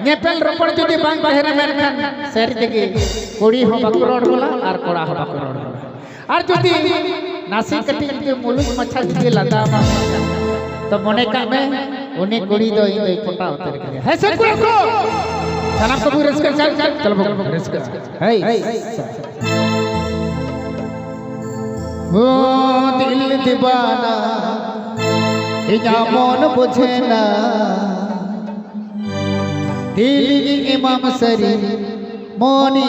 नेपेल रोपण जुदी बांग तहरे मेनखान सर देगे कोड़ी हो बाको रोड बोला और कोड़ा हो बाको रोड बोला और जुदी नासी कटी जुदी मुलुक मच्छा जुदी लदा मा तो मने का में उन्हें कोड़ी दो इन दो पोटा उतर के है सर को सलाम कबूल रस्कर चल चल रस्कर है ओ दिल दीवाना इना मन बुझे ना दिल इमाम सरी मोनी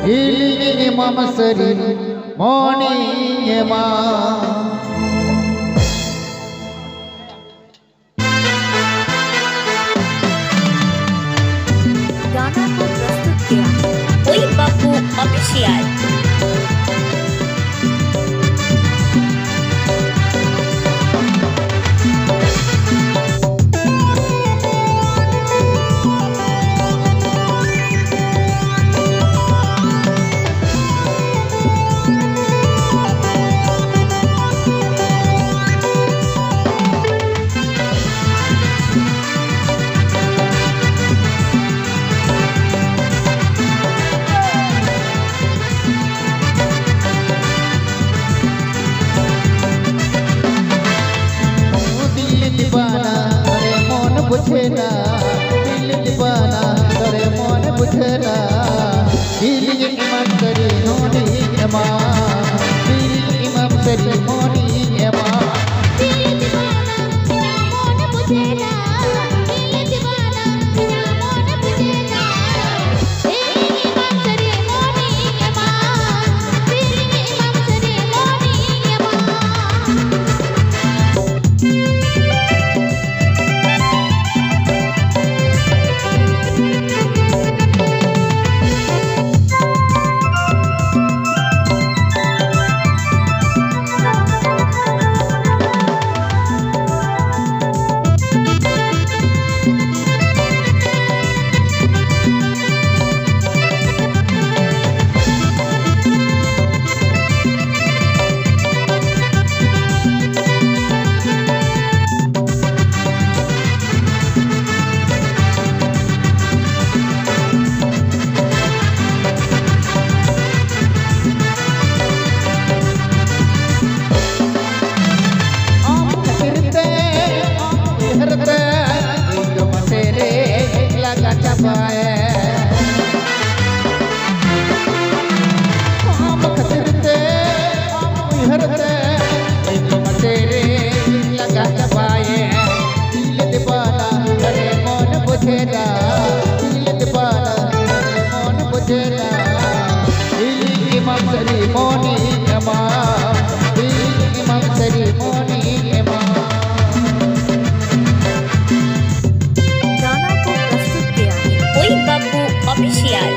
दिल इमाम सरी मोनी गाना को प्रस्तुत किया कोई बापू ऑफिशियल। बुझेना दिल दीवाना करे मन बुझेना दिल इमाम सरी मोनी दिल इमाम सरी मोनी दिल दीवाना बिना मन बुझेना दिल दीवाना बिना मन बुझेना दिल इमाम सरी मोनी दिल इमाम सरी मोनी गाना को प्रस्तुत किया कोई बापू official.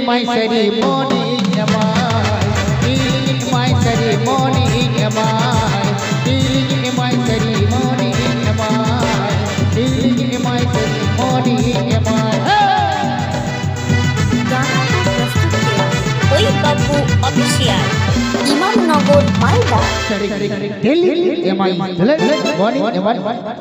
my ceremony, healing my ceremony, healing my ceremony, healing my ceremony. मनी एमाय गाना को प्रस्तुत किया है कोई बापू ऑफिशियल इमामनगर मालदा दिल्ली एमाय मनी एमाय